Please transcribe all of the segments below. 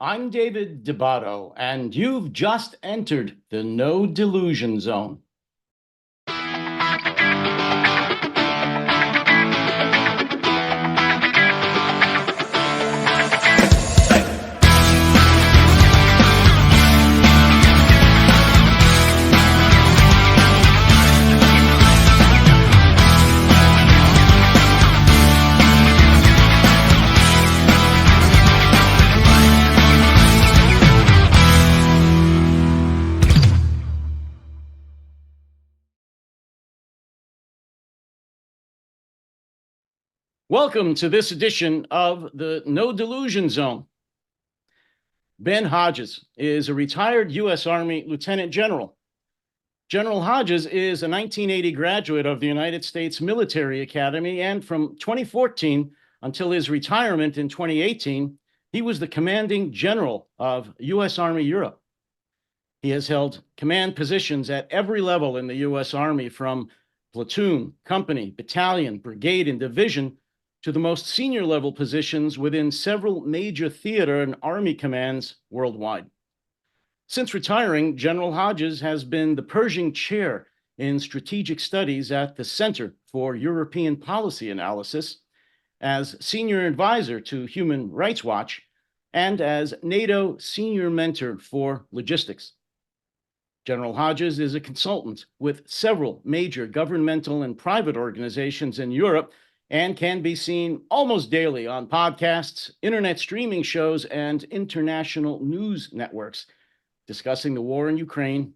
I'm David Debato, and you've just entered the no delusion zone. Welcome to this edition of the No Delusion Zone. Ben Hodges is a retired U.S. Army Lieutenant General. General Hodges is a 1980 graduate of the United States Military Academy, and from 2014 until his retirement in 2018, he was the commanding general of U.S. Army Europe. He has held command positions at every level in the U.S. Army, from platoon, company, battalion, brigade, and division, to the most senior level positions within several major theater and army commands worldwide. Since retiring, General Hodges has been the Pershing Chair in Strategic Studies at the Center for European Policy Analysis, as Senior Advisor to Human Rights Watch, and as NATO Senior Mentor for Logistics. General Hodges is a consultant with several major governmental and private organizations in Europe, and can be seen almost daily on podcasts, internet streaming shows, and international news networks discussing the war in Ukraine,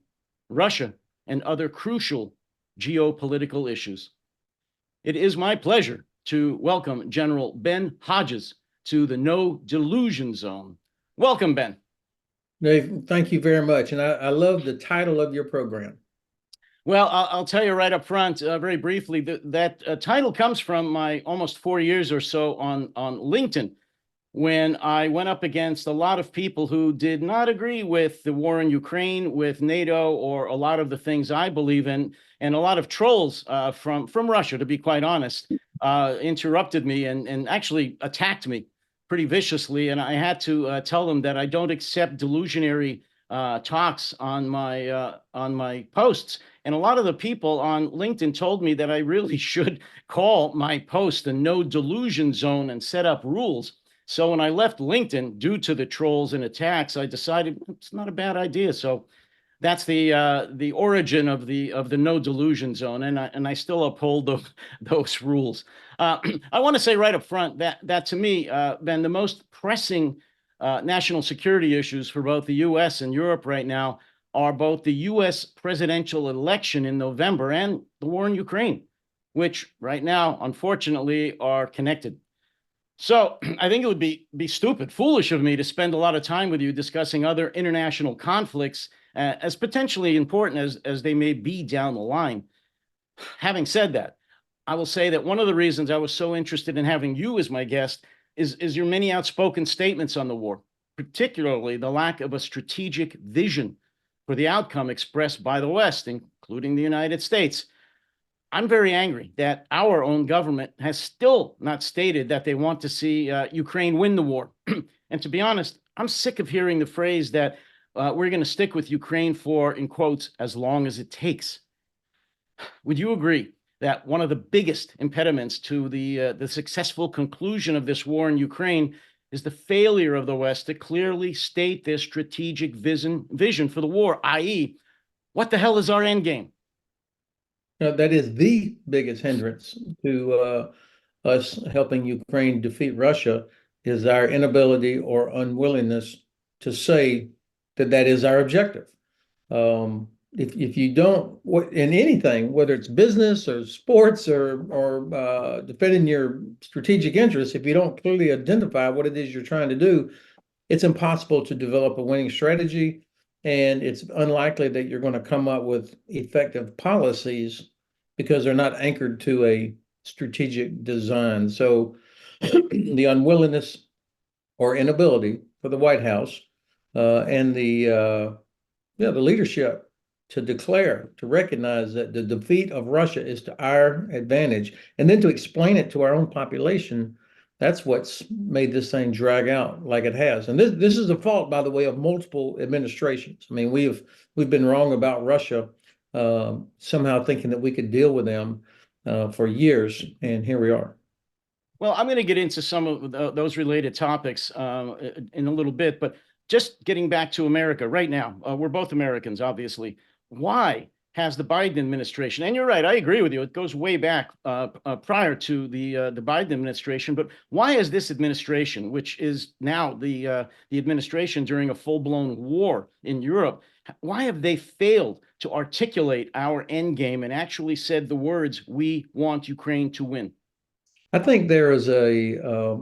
Russia, and other crucial geopolitical issues. It is my pleasure to welcome General Ben Hodges to the No Delusion Zone. Welcome, Ben. Dave, thank you very much. And I love the title of your program. Well, I'll tell you right up front, very briefly, that title comes from my almost 4 years or so on LinkedIn, when I went up against a lot of people who did not agree with the war in Ukraine, with NATO, or a lot of the things I believe in, and a lot of trolls from Russia, to be quite honest, interrupted me and actually attacked me pretty viciously. And I had to tell them that I don't accept delusionary talks on my posts. And a lot of the people on LinkedIn told me that I really should call my post the No Delusion Zone and set up rules. So when I left LinkedIn, due to the trolls and attacks, I decided it's not a bad idea. So that's the origin of the No Delusion Zone, and I still uphold those rules. I want to say right up front that to me, Ben, the most pressing national security issues for both the U.S. and Europe right now are both the U.S. presidential election in November and the war in Ukraine, which right now, unfortunately, are connected. So I think it would be stupid, foolish of me to spend a lot of time with you discussing other international conflicts as potentially important as they may be down the line. Having said that, I will say that one of the reasons I was so interested in having you as my guest is your many outspoken statements on the war, particularly the lack of a strategic vision for the outcome expressed by the West, including the United States. I'm very angry that our own government has still not stated that they want to see Ukraine win the war. And to be honest, I'm sick of hearing the phrase that we're going to stick with Ukraine for, in quotes, as long as it takes. Would you agree that one of the biggest impediments to the successful conclusion of this war in Ukraine is the failure of the West to clearly state their strategic vision for the war, i.e., what the hell is our end game? That is the biggest hindrance to us helping Ukraine defeat Russia, is our inability or unwillingness to say that is our objective. If you don't, in anything, whether it's business or sports or defending your strategic interests, if you don't clearly identify what it is you're trying to do, it's impossible to develop a winning strategy, and it's unlikely that you're going to come up with effective policies because they're not anchored to a strategic design. So the unwillingness or inability for the White House and the leadership to declare, to recognize that the defeat of Russia is to our advantage, and then to explain it to our own population That's what's made this thing drag out like it has. And this is the fault, by the way, of multiple administrations. I mean, we've been wrong about Russia, somehow thinking that we could deal with them for years, and here we are. Well, I'm going to get into some of those related topics in a little bit, but just getting back to America right now, we're both Americans, obviously. Why has the Biden administration, and you're right, I agree with you, it goes way back prior to the Biden administration, but why has this administration, which is now the administration during a full-blown war in Europe, why have they failed to articulate our end game and actually said the words, "We want Ukraine to win"? I think there is a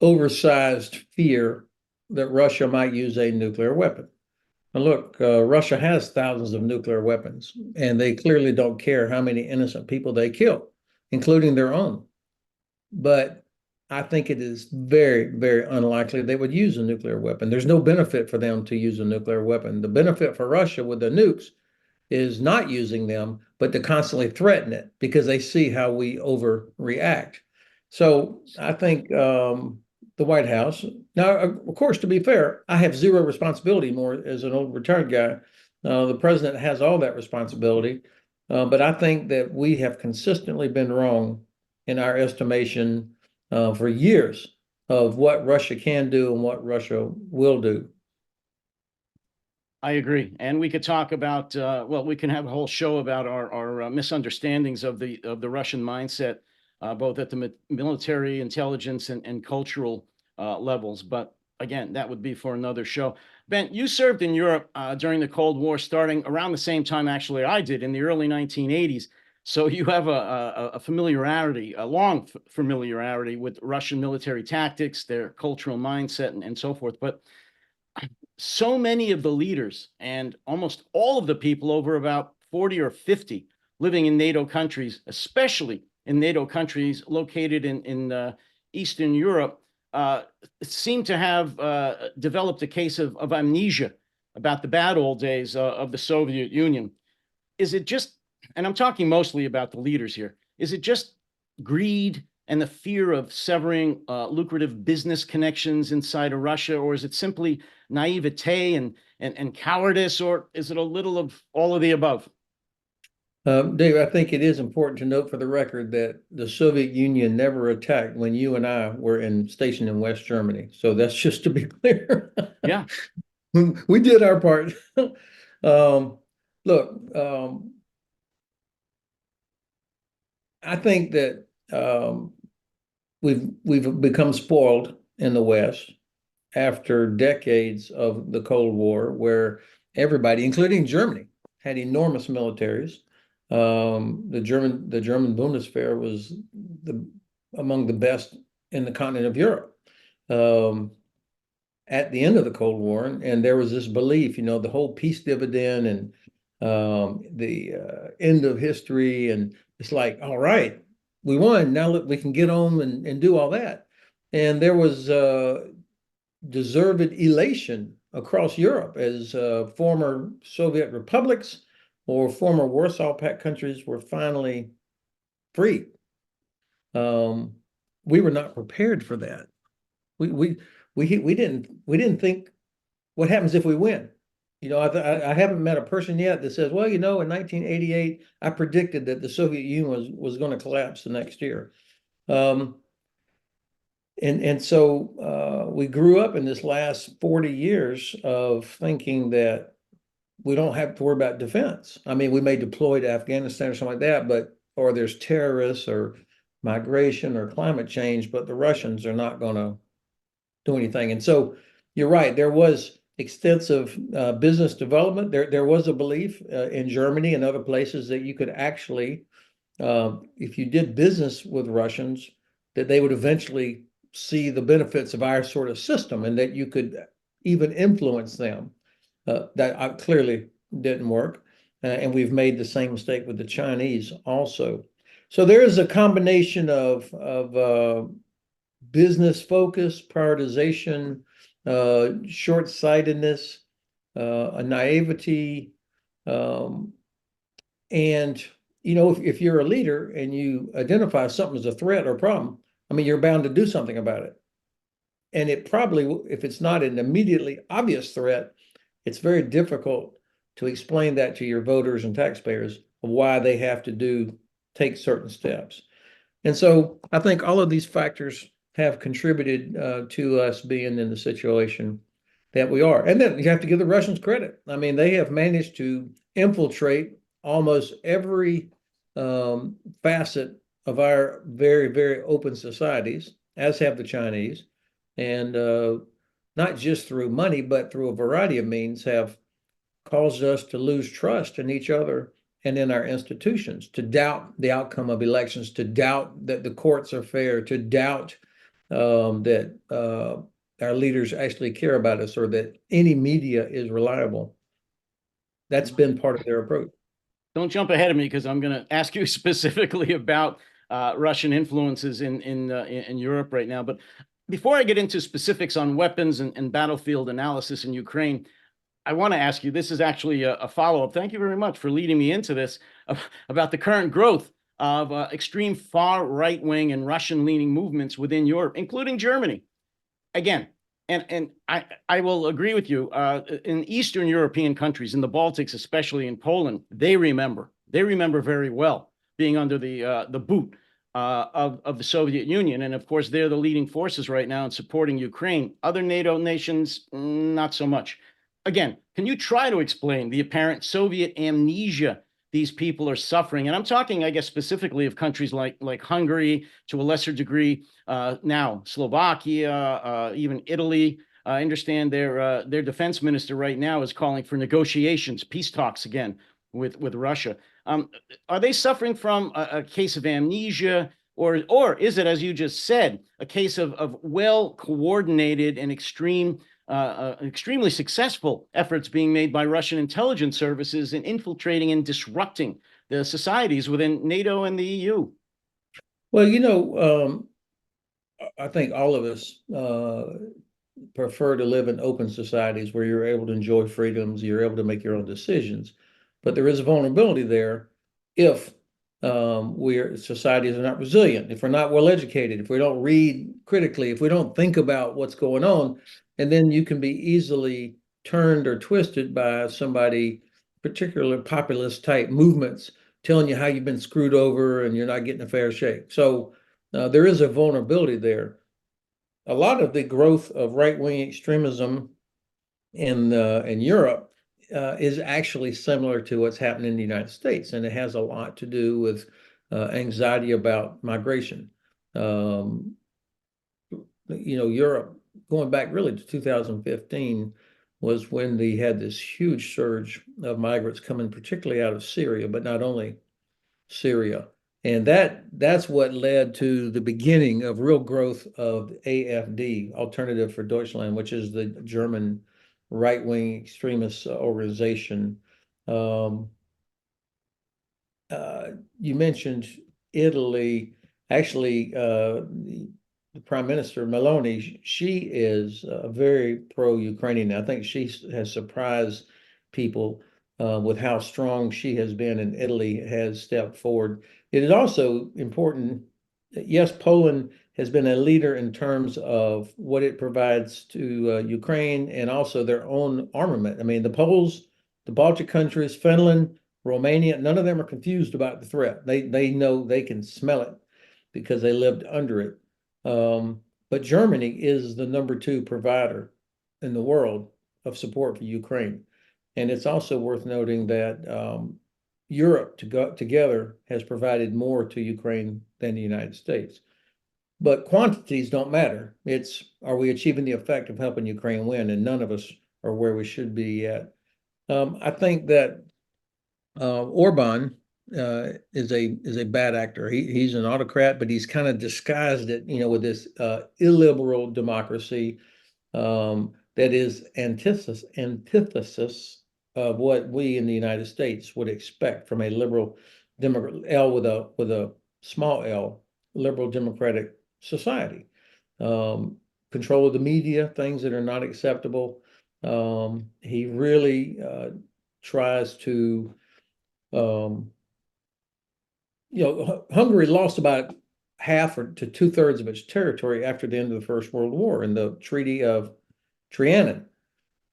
oversized fear that Russia might use a nuclear weapon. And look, Russia has thousands of nuclear weapons, and they clearly don't care how many innocent people they kill, including their own. But I think it is very, very unlikely they would use a nuclear weapon. There's no benefit for them to use a nuclear weapon. The benefit for Russia with the nukes is not using them, but to constantly threaten it because they see how we overreact. So I think the White House, now, of course, to be fair, I have zero responsibility more as an old retired guy. The president has all that responsibility. But I think that we have consistently been wrong in our estimation for years of what Russia can do and what Russia will do. I agree, and we could talk about well, we can have a whole show about our misunderstandings of the Russian mindset, both at the military, intelligence, and cultural levels. But again, that would be for another show. Ben, you served in Europe during the Cold War, starting around the same time actually I did in the early 1980s. So you have a familiarity, a long familiarity with Russian military tactics, their cultural mindset, and so forth. But so many of the leaders and almost all of the people, over about 40 or 50, living in NATO countries, especially in NATO countries located in Eastern Europe, seem to have developed a case of amnesia about the bad old days of the Soviet Union. Is it just, and I'm talking mostly about the leaders here, is it just greed and the fear of severing lucrative business connections inside of Russia, or is it simply naivete and cowardice, or is it a little of all of the above? Dave, I think it is important to note for the record that the Soviet Union never attacked when you and I were stationed in West Germany. So that's just to be clear. Yeah. We did our part. Look, I think that we've become spoiled in the West after decades of the Cold War, where everybody, including Germany, had enormous militaries. The German Bundeswehr was among the best in the continent of Europe at the end of the Cold War, and there was this belief, the whole peace dividend and the end of history, and it's like, all right, we won. Now we can get on and do all that, and there was deserved elation across Europe as former Soviet republics or former Warsaw Pact countries were finally free. We were not prepared for that. We didn't think, what happens if we win? I haven't met a person yet that says, well, in 1988, I predicted that the Soviet Union was going to collapse the next year. And so we grew up in this last 40 years of thinking that we don't have to worry about defense. I mean, we may deploy to Afghanistan or something like that, or there's terrorists or migration or climate change, but the Russians are not going to do anything. And so you're right, there was extensive business development. There was a belief in Germany and other places that you could actually, if you did business with Russians, that they would eventually see the benefits of our sort of system and that you could even influence them. That clearly didn't work. And we've made the same mistake with the Chinese also. So there is a combination of business focus, prioritization, short-sightedness, a naivety. And, if you're a leader and you identify something as a threat or problem, I mean, you're bound to do something about it. And it probably, if it's not an immediately obvious threat, it's very difficult to explain that to your voters and taxpayers of why they have to take certain steps. And so I think all of these factors have contributed to us being in the situation that we are. And then you have to give the Russians credit. I mean, they have managed to infiltrate almost every facet of our very, very open societies, as have the Chinese. And not just through money, but through a variety of means, have caused us to lose trust in each other and in our institutions, to doubt the outcome of elections, to doubt that the courts are fair, to doubt that our leaders actually care about us, or that any media is reliable. That's been part of their approach. Don't jump ahead of me, because I'm going to ask you specifically about Russian influences in Europe right now. But before I get into specifics on weapons and battlefield analysis in Ukraine, I want to ask you, this is actually a follow-up. Thank you very much for leading me into this, about the current growth of extreme far right-wing and Russian-leaning movements within Europe, including Germany. Again, and I will agree with you, in Eastern European countries, in the Baltics, especially in Poland, they remember very well being under the boot of the Soviet Union. And of course, they're the leading forces right now in supporting Ukraine. Other NATO nations, not so much. Again, can you try to explain the apparent Soviet amnesia these people are suffering? And I'm talking, I guess, specifically of countries like Hungary, to a lesser degree, now Slovakia, even Italy. I understand their defense minister right now is calling for negotiations, peace talks again with Russia. Are they suffering from a case of amnesia, or is it, as you just said, a case of well coordinated and extremely successful efforts being made by Russian intelligence services in infiltrating and disrupting the societies within NATO and the EU? Well, I think all of us prefer to live in open societies where you're able to enjoy freedoms, you're able to make your own decisions. But there is a vulnerability there if societies are not resilient, if we're not well educated, if we don't read critically, if we don't think about what's going on, and then you can be easily turned or twisted by somebody, particularly populist type movements, telling you how you've been screwed over and you're not getting a fair shake. So there is a vulnerability there. A lot of the growth of right-wing extremism in Europe is actually similar to what's happening in the United States, and it has a lot to do with anxiety about migration. Europe, going back really to 2015, was when they had this huge surge of migrants coming, particularly out of Syria, but not only Syria. And that's what led to the beginning of real growth of AfD, Alternative for Deutschland, which is the German right-wing extremist organization. You mentioned Italy. Actually, the Prime Minister Meloni, she is very pro-Ukrainian. I think she has surprised people with how strong she has been, and Italy has stepped forward. It is also important that, yes, Poland has been a leader in terms of what it provides to Ukraine and also their own armament. I mean, the Poles, the Baltic countries, Finland, Romania, none of them are confused about the threat. They know, they can smell it because they lived under it. But Germany is the #2 provider in the world of support for Ukraine. And it's also worth noting that Europe together has provided more to Ukraine than the United States. But quantities don't matter. It's, are we achieving the effect of helping Ukraine win? And none of us are where we should be yet. I think that Orban is a bad actor. He's an autocrat, but he's kind of disguised it, with this illiberal democracy that is antithesis of what we in the United States would expect from a liberal Democrat, L with a small L, liberal democratic society. Control of the media, things that are not acceptable. He really tries to Hungary lost about half or to two-thirds of its territory after the end of the First World War in the Treaty of Trianon.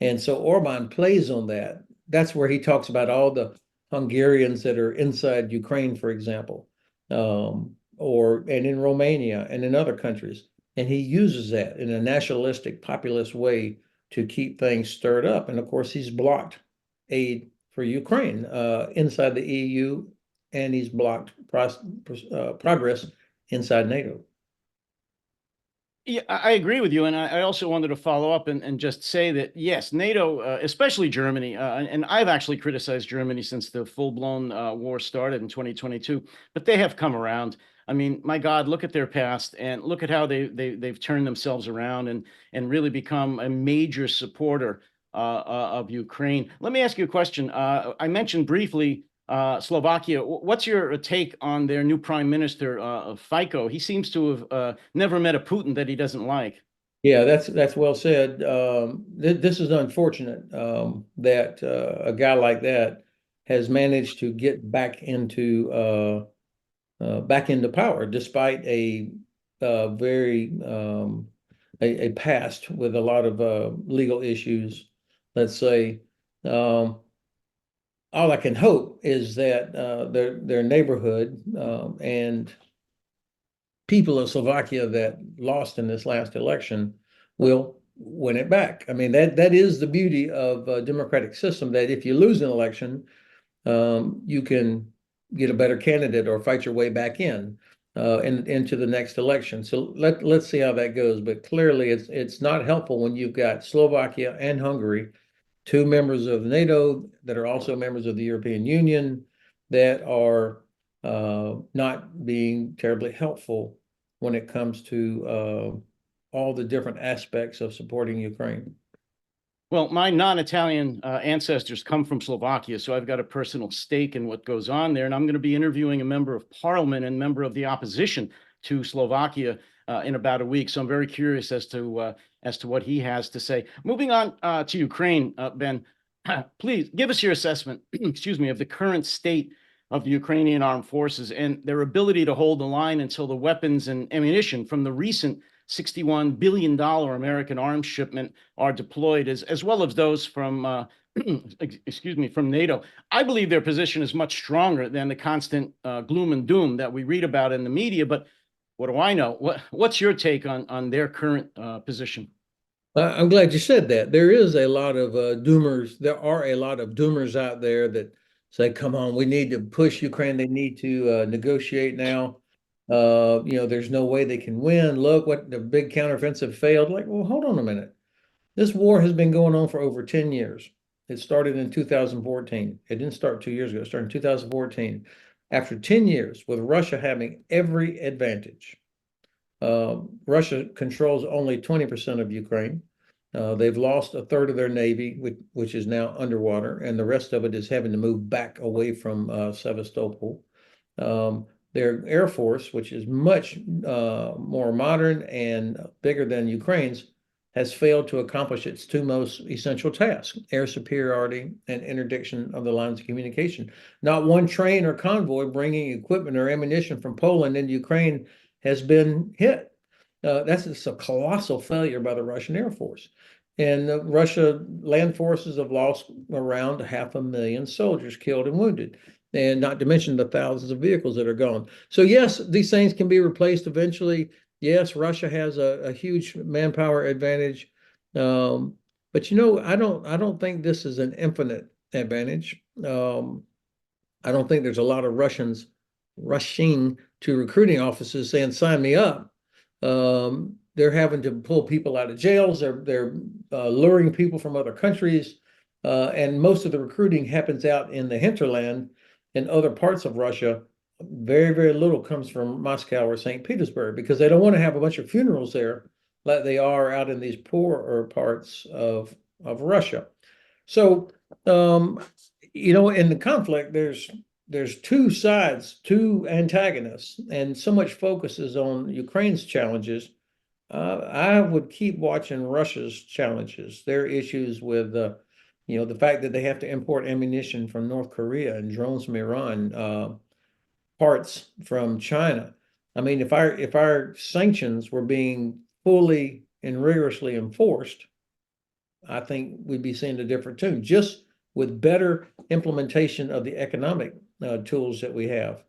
And so Orban plays on that. That's where he talks about all the Hungarians that are inside Ukraine, for example, and in Romania and in other countries. And he uses that in a nationalistic, populist way to keep things stirred up. And of course, he's blocked aid for Ukraine inside the EU, and he's blocked progress inside NATO. Yeah, I agree with you. And I also wanted to follow up and just say that, yes, NATO, especially Germany, and I've actually criticized Germany since the full-blown war started in 2022, but they have come around. I mean, my God, look at their past and look at how they've turned themselves around and really become a major supporter of Ukraine. Let me ask you a question. I mentioned briefly Slovakia. What's your take on their new prime minister, Fico? He seems to have never met a Putin that he doesn't like. Yeah, that's well said. This is unfortunate that a guy like that has managed to get back into power despite very a past with a lot of legal issues. Let's say all I can hope is that their neighborhood and people of Slovakia that lost in this last election will win it back. I mean, that is the beauty of a democratic system, that if you lose an election, you can get a better candidate or fight your way back into the next election. So let's see how that goes. But clearly, it's not helpful when you've got Slovakia and Hungary, two members of NATO that are also members of the European Union, that are not being terribly helpful when it comes to all the different aspects of supporting Ukraine. Well, my non-Italian ancestors come from Slovakia, so I've got a personal stake in what goes on there. And I'm going to be interviewing a member of parliament and member of the opposition to Slovakia in about a week. So I'm very curious as to what he has to say. Moving on to Ukraine, Ben, please give us your assessment, excuse me, of the current state of the Ukrainian armed forces and their ability to hold the line until the weapons and ammunition from the recent $61 billion American arms shipment are deployed, as well as those from, excuse me, from NATO. I believe their position is much stronger than the constant gloom and doom that we read about in the media. But what do I know? What's your take on their current position? I'm glad you said that. There is a lot of doomers. There are a lot of doomers out there that say, "Come on, we need to push Ukraine. They need to negotiate now. There's no way they can win. Look, what the big counteroffensive failed." Like, well, hold on a minute. This war has been going on for over 10 years. It started in 2014. It didn't start 2 years ago. It started in 2014. After 10 years, with Russia having every advantage, Russia controls only 20% of Ukraine. They've lost a third of their navy, which is now underwater, and the rest of it is having to move back away from Sevastopol. Their air force, which is much more modern and bigger than Ukraine's, has failed to accomplish its two most essential tasks: air superiority and interdiction of the lines of communication. Not one train or convoy bringing equipment or ammunition from Poland into Ukraine has been hit. That's just a colossal failure by the Russian Air Force. And the Russia land forces have lost around 500,000 soldiers killed and wounded, and not to mention the thousands of vehicles that are gone. So yes, these things can be replaced eventually. Yes, Russia has a huge manpower advantage. But I don't think this is an infinite advantage. I don't think there's a lot of Russians rushing to recruiting offices saying, "Sign me up." They're having to pull people out of jails. They're luring people from other countries, and most of the recruiting happens out in the hinterland in other parts of Russia. Very, very little comes from Moscow or St. Petersburg because they don't want to have a bunch of funerals there like they are out in these poorer parts of Russia. So, in the conflict, there's two sides, two antagonists, and so much focus is on Ukraine's challenges. I would keep watching Russia's challenges, their issues with, the fact that they have to import ammunition from North Korea and drones from Iran, parts from China. I mean, if our sanctions were being fully and rigorously enforced, I think we'd be seeing a different tune, just with better implementation of the economic tools that we have.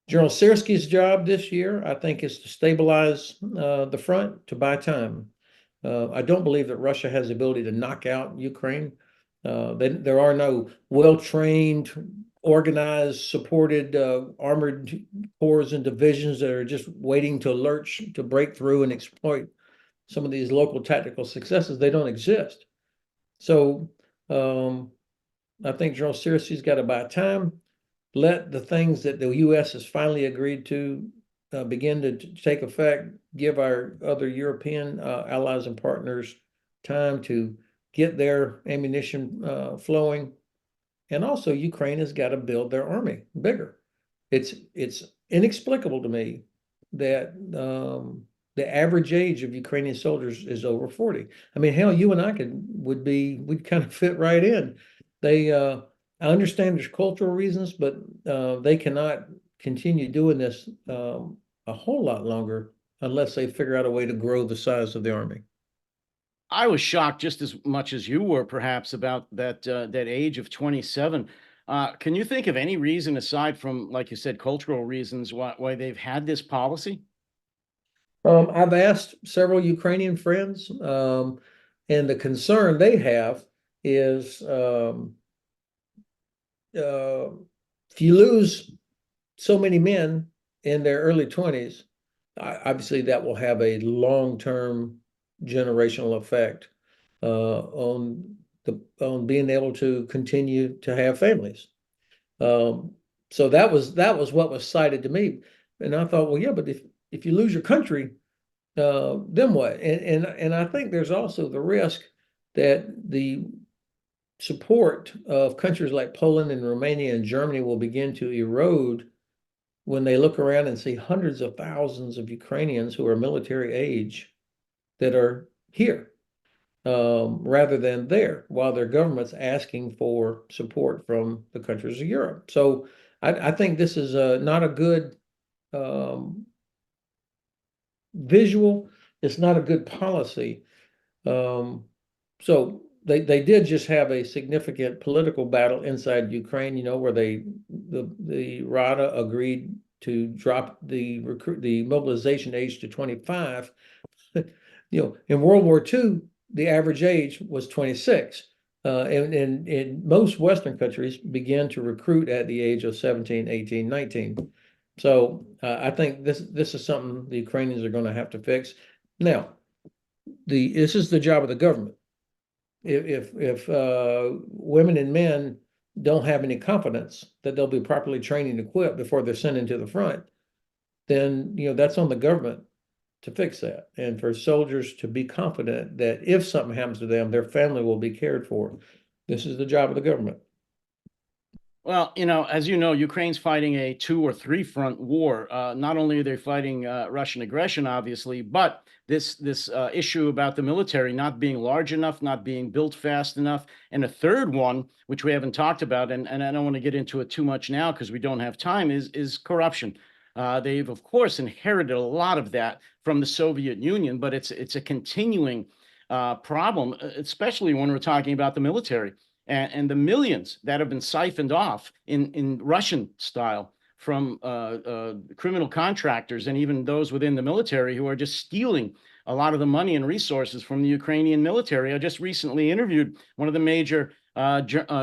General Sirski's job this year, I think, is to stabilize the front, to buy time. I don't believe that Russia has the ability to knock out Ukraine. There are no well-trained, organized, supported armored corps and divisions that are just waiting to lurch, to break through and exploit some of these local tactical successes. They don't exist. So I think General Sirski's got to buy time, let the things that the U.S. has finally agreed to begin to take effect, give our other European allies and partners time to get their ammunition flowing. And also, Ukraine has got to build their army bigger. It's inexplicable to me that the average age of Ukrainian soldiers is over 40. I mean, hell, you and I we'd kind of fit right in. I understand there's cultural reasons, but they cannot continue doing this a whole lot longer unless they figure out a way to grow the size of the army. I was shocked just as much as you were, perhaps, about that age of 27. Can you think of any reason aside from, like you said, cultural reasons why they've had this policy? I've asked several Ukrainian friends, and the concern they have is if you lose so many men in their early 20s, obviously that will have a long-term generational effect on being able to continue to have families. So that was what was cited to me, and I thought, well, yeah, but if you lose your country, then what? And I think there's also the risk that the support of countries like Poland and Romania and Germany will begin to erode when they look around and see hundreds of thousands of Ukrainians who are military age that are here rather than there, while their government's asking for support from the countries of Europe. So I think this is not a good visual. It's not a good policy. So they did just have a significant political battle inside Ukraine, where the Rada agreed to drop the mobilization age to 25. In World War II, the average age was 26. And most Western countries began to recruit at the age of 17, 18, 19. So I think this is something the Ukrainians are going to have to fix. Now, this is the job of the government. If women and men don't have any confidence that they'll be properly trained and equipped before they're sent into the front, then that's on the government to fix that, and for soldiers to be confident that if something happens to them, their family will be cared for. This is the job of the government. Well, as you know, Ukraine's fighting a 2 or 3 front war. Not only are they fighting Russian aggression, obviously, but this issue about the military not being large enough, not being built fast enough, and a third one, which we haven't talked about, and I don't want to get into it too much now because we don't have time, is corruption. They've, of course, inherited a lot of that from the Soviet Union, but it's a continuing problem, especially when we're talking about the military. And the millions that have been siphoned off in Russian style from criminal contractors and even those within the military who are just stealing a lot of the money and resources from the Ukrainian military. I just recently interviewed one of the major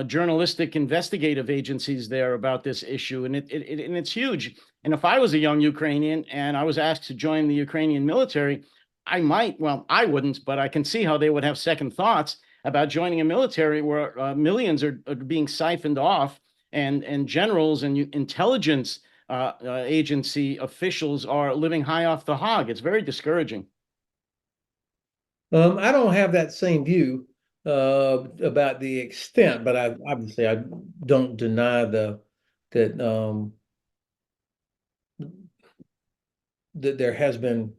journalistic investigative agencies there about this issue, and it's huge. And if I was a young Ukrainian and I was asked to join the Ukrainian military, I wouldn't, but I can see how they would have second thoughts about joining a military where millions are being siphoned off, and generals and intelligence agency officials are living high off the hog. It's very discouraging. I don't have that same view about the extent, but I don't deny that there has been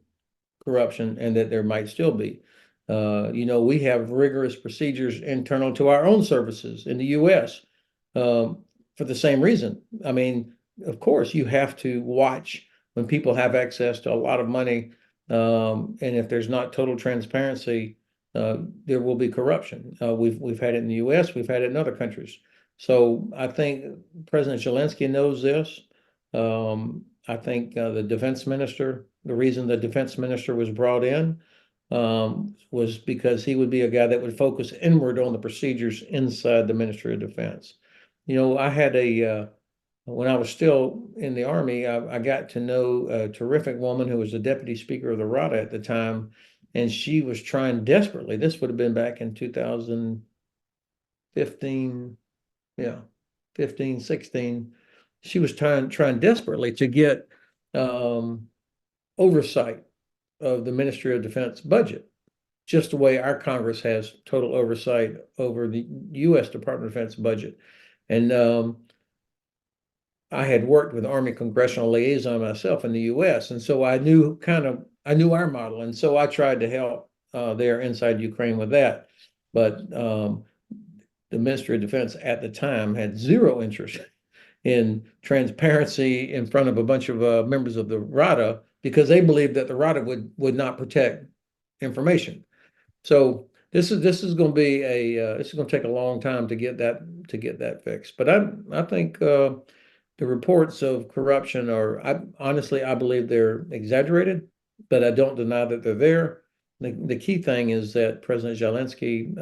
corruption and that there might still be. We have rigorous procedures internal to our own services in the U.S. For the same reason. I mean, of course, you have to watch when people have access to a lot of money, and if there's not total transparency, there will be corruption. We've had it in the U.S., we've had it in other countries. So I think President Zelensky knows this. I think the defense minister, the reason the defense minister was brought in was because he would be a guy that would focus inward on the procedures inside the Ministry of Defense. I had when I was still in the Army, I got to know a terrific woman who was the deputy speaker of the Rada at the time, and she was trying desperately. This would have been back in 2015, yeah, 15, 16. She was trying desperately to get oversight of the Ministry of Defense budget, just the way our Congress has total oversight over the U.S. Department of Defense budget. And I had worked with Army Congressional Liaison myself in the U.S., and so I knew our model, and so I tried to help there inside Ukraine with that. But the Ministry of Defense at the time had zero interest in transparency in front of a bunch of members of the Rada, because they believed that the Rada would not protect information. So this is going to be this is going to take a long time to get that fixed. But I think the reports of corruption honestly, I believe they're exaggerated, but I don't deny that they're there. The key thing is that President Zelensky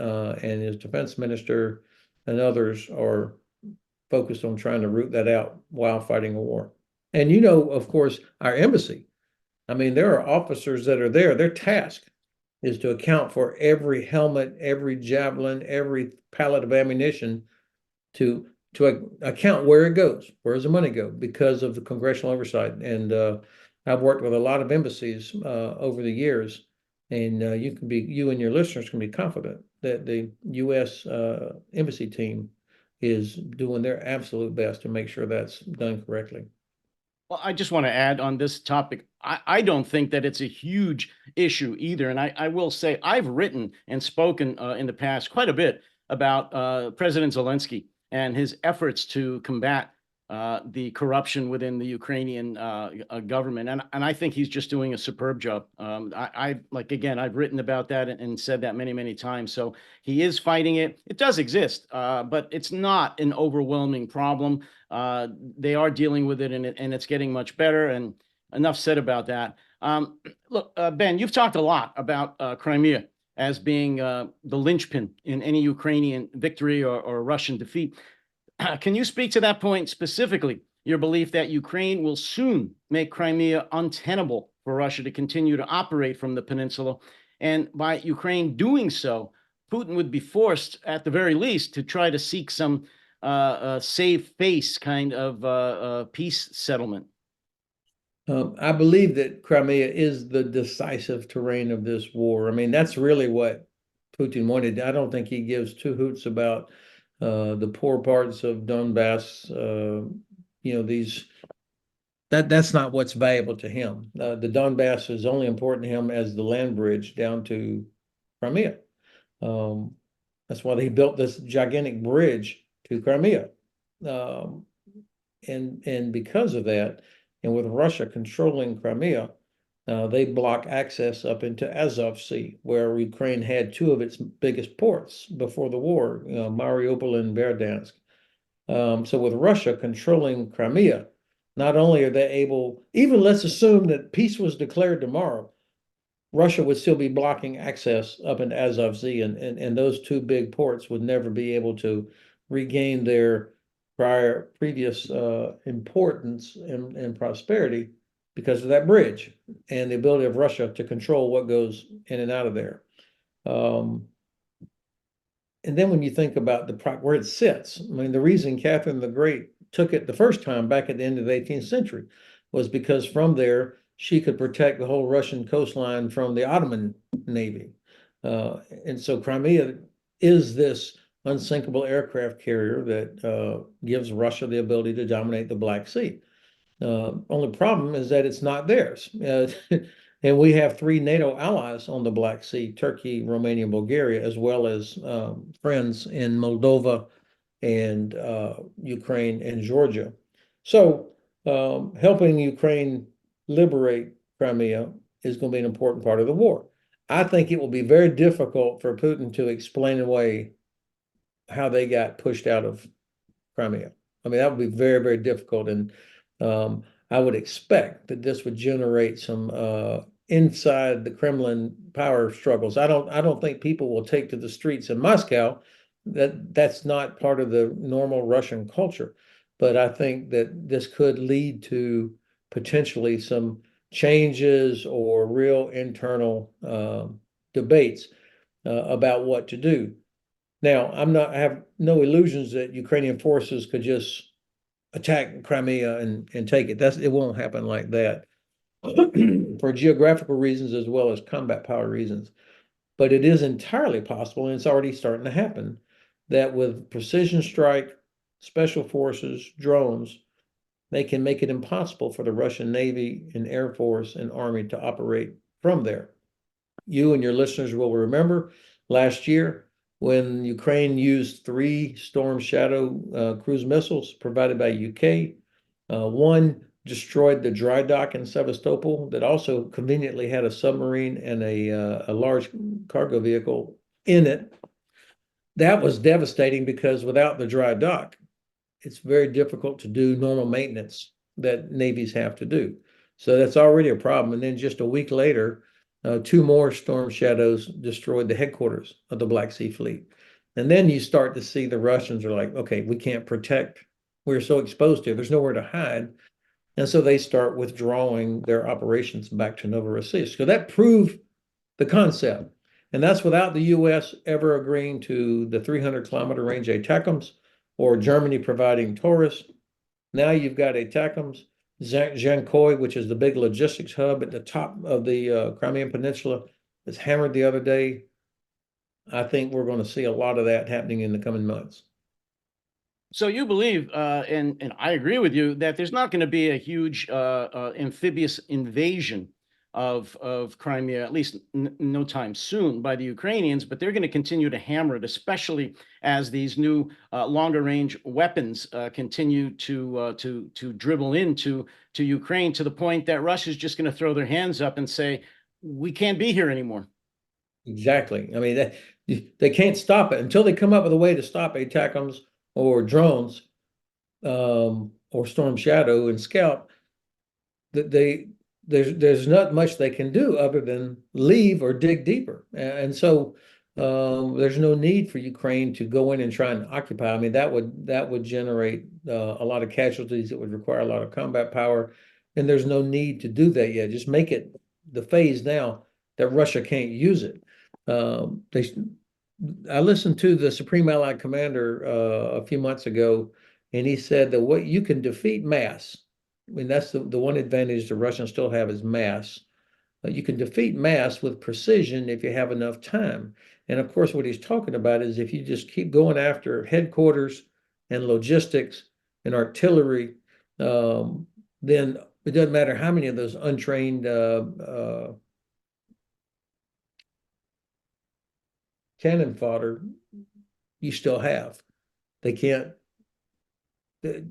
and his defense minister and others are focused on trying to root that out while fighting a war. And of course, our embassy. I mean, there are officers that are there. Their task is to account for every helmet, every javelin, every pallet of ammunition to account where it goes. Where does the money go? Because of the congressional oversight. And I've worked with a lot of embassies over the years, and you and your listeners can be confident that the U.S. Embassy team is doing their absolute best to make sure that's done correctly. Well, I just want to add on this topic. I don't think that it's a huge issue either. And I will say I've written and spoken in the past quite a bit about President Zelensky and his efforts to combat the corruption within the Ukrainian government. And I think he's just doing a superb job. I've written about that and said that many, many times. So he is fighting it. It does exist, but it's not an overwhelming problem. They are dealing with it, and it's getting much better. And enough said about that. Look, Ben, you've talked a lot about Crimea as being the linchpin in any Ukrainian victory or Russian defeat. Can you speak to that point specifically, your belief that Ukraine will soon make Crimea untenable for Russia to continue to operate from the peninsula? And by Ukraine doing so, Putin would be forced, at the very least, to try to seek some save face kind of peace settlement. I believe that Crimea is the decisive terrain of this war. I mean, that's really what Putin wanted. I don't think he gives two hoots about the poor parts of Donbass. That's not what's valuable to him. The Donbass is only important to him as the land bridge down to Crimea. That's why he built this gigantic bridge to Crimea. And because of that, and with Russia controlling Crimea, they block access up into Azov Sea, where Ukraine had two of its biggest ports before the war, Mariupol and Verdansk. So with Russia controlling Crimea, not only are they able, even let's assume that peace was declared tomorrow, Russia would still be blocking access up into Azov Sea, and those two big ports would never be able to regain their previous importance and prosperity because of that bridge and the ability of Russia to control what goes in and out of there. And then when you think about where it sits, I mean, the reason Catherine the Great took it the first time back at the end of the 18th century was because from there she could protect the whole Russian coastline from the Ottoman Navy. And so Crimea is this unsinkable aircraft carrier that gives Russia the ability to dominate the Black Sea. Only problem is that it's not theirs. And we have three NATO allies on the Black Sea, Turkey, Romania, Bulgaria, as well as friends in Moldova and Ukraine and Georgia. So helping Ukraine liberate Crimea is going to be an important part of the war. I think it will be very difficult for Putin to explain away how they got pushed out of Crimea. I mean, that would be very, very difficult. And I would expect that this would generate some inside the Kremlin power struggles. I don't think people will take to the streets in Moscow. That's not part of the normal Russian culture. But I think that this could lead to potentially some changes or real internal debates about what to do. Now, I have no illusions that Ukrainian forces could just attack Crimea and take it. It won't happen like that for geographical reasons as well as combat power reasons. But it is entirely possible, and it's already starting to happen, that with precision strike, special forces, drones, they can make it impossible for the Russian Navy and Air Force and Army to operate from there. You and your listeners will remember last year when Ukraine used 3 Storm Shadow cruise missiles provided by UK. One destroyed the dry dock in Sevastopol that also conveniently had a submarine and a large cargo vehicle in it. That was devastating because without the dry dock, it's very difficult to do normal maintenance that navies have to do. So that's already a problem. And then just a week later, 2 more Storm Shadows destroyed the headquarters of the Black Sea Fleet. And then you start to see the Russians are like, okay, we can't protect. We're so exposed here. There's nowhere to hide. And so they start withdrawing their operations back to Novorossiysk. So that proved the concept. And that's without the U.S. ever agreeing to the 300-kilometer range ATACMS or Germany providing Taurus. Now you've got ATACMS, Zhankoy, which is the big logistics hub at the top of the Crimean Peninsula, was hammered the other day. I think we're going to see a lot of that happening in the coming months. So you believe, and I agree with you, that there's not going to be a huge amphibious invasion of Crimea, at least no time soon, by the Ukrainians, but they're going to continue to hammer it, especially as these new longer range weapons continue to dribble into Ukraine, to the point that Russia's just going to throw their hands up and say, we can't be here anymore. Exactly. I mean, they can't stop it until they come up with a way to stop ATACMS or drones or Storm Shadow and Scalp. There's not much they can do other than leave or dig deeper. And so there's no need for Ukraine to go in and try and occupy. I mean, that would generate a lot of casualties. It would require a lot of combat power, and there's no need to do that yet. Just make it the phase now that Russia can't use it. I listened to the Supreme Allied Commander a few months ago, and he said that what you can defeat mass. I mean, that's the one advantage the Russians still have is mass. You can defeat mass with precision if you have enough time. And of course, what he's talking about is if you just keep going after headquarters and logistics and artillery, then it doesn't matter how many of those untrained cannon fodder you still have. They can't,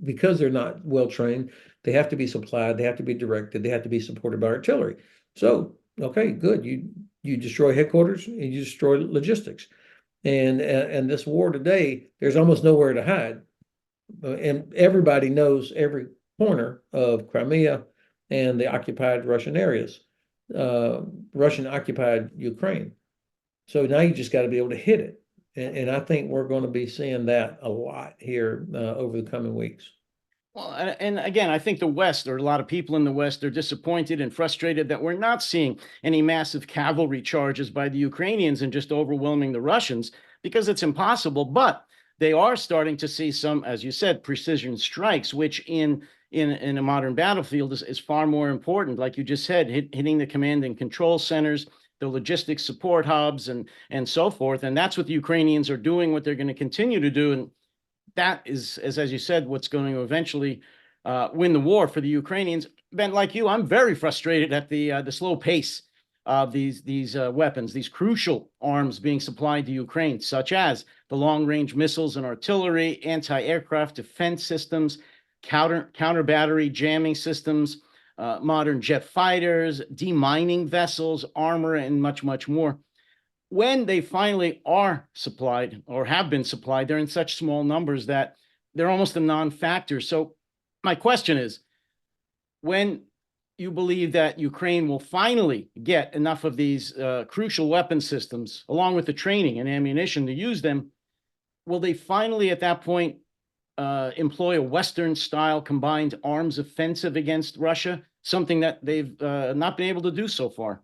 because they're not well trained, they have to be supplied, they have to be directed, they have to be supported by artillery. So, okay, good. You destroy headquarters and you destroy logistics. And this war today, there's almost nowhere to hide. And everybody knows every corner of Crimea and the occupied Russian areas, Russian occupied Ukraine. So now you just got to be able to hit it. And I think we're going to be seeing that a lot here over the coming weeks. Well, and again, I think the West, or a lot of people in the West, are disappointed and frustrated that we're not seeing any massive cavalry charges by the Ukrainians and just overwhelming the Russians, because it's impossible. But they are starting to see some, as you said, precision strikes, which in a modern battlefield is far more important. Like you just said, hitting the command and control centers, the logistics support hubs, and so forth. And that's what the Ukrainians are doing, what they're going to continue to do. And that is, as you said, what's going to eventually win the war for the Ukrainians. Ben, like you, I'm very frustrated at the slow pace of these weapons, these crucial arms being supplied to Ukraine, such as the long-range missiles and artillery, anti-aircraft defense systems, counter battery jamming systems, modern jet fighters, demining vessels, armor, and much, much more. When they finally are supplied or have been supplied, they're in such small numbers that they're almost a non-factor. So my question is, when you believe that Ukraine will finally get enough of these crucial weapon systems, along with the training and ammunition to use them, will they finally at that point employ a Western-style combined arms offensive against Russia, something that they've not been able to do so far?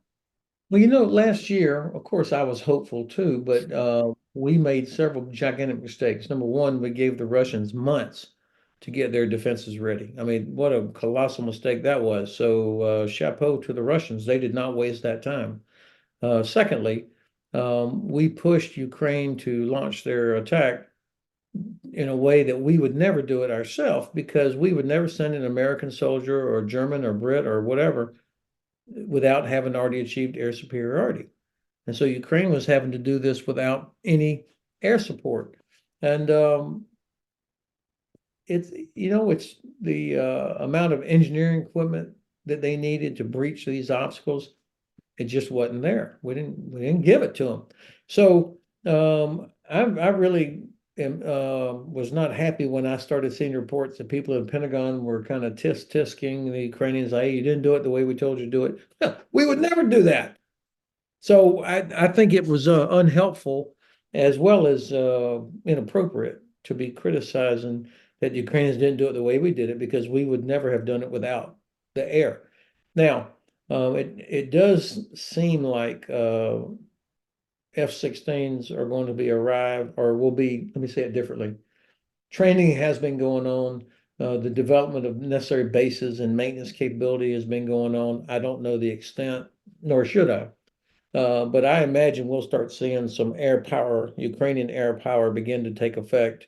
Well, last year, of course, I was hopeful too, but we made several gigantic mistakes. Number one, we gave the Russians months to get their defenses ready. I mean, what a colossal mistake that was. So, chapeau to the Russians. They did not waste that time. Secondly, we pushed Ukraine to launch their attack in a way that we would never do it ourselves because we would never send an American soldier or German or Brit or whatever without having already achieved air superiority. And so Ukraine was having to do this without any air support. And it's the amount of engineering equipment that they needed to breach these obstacles. It just wasn't there. We didn't give it to them. So I really was not happy when I started seeing reports that people in the Pentagon were kind of tisk-tisking the Ukrainians. Hey, you didn't do it the way we told you to do it. We would never do that. So I think it was unhelpful as well as inappropriate to be criticizing that the Ukrainians didn't do it the way we did it because we would never have done it without the air. Now, it does seem like F-16s are going to be arrived or will be, let me say it differently. Training has been going on. The development of necessary bases and maintenance capability has been going on. I don't know the extent, nor should I. But I imagine we'll start seeing some air power, Ukrainian air power begin to take effect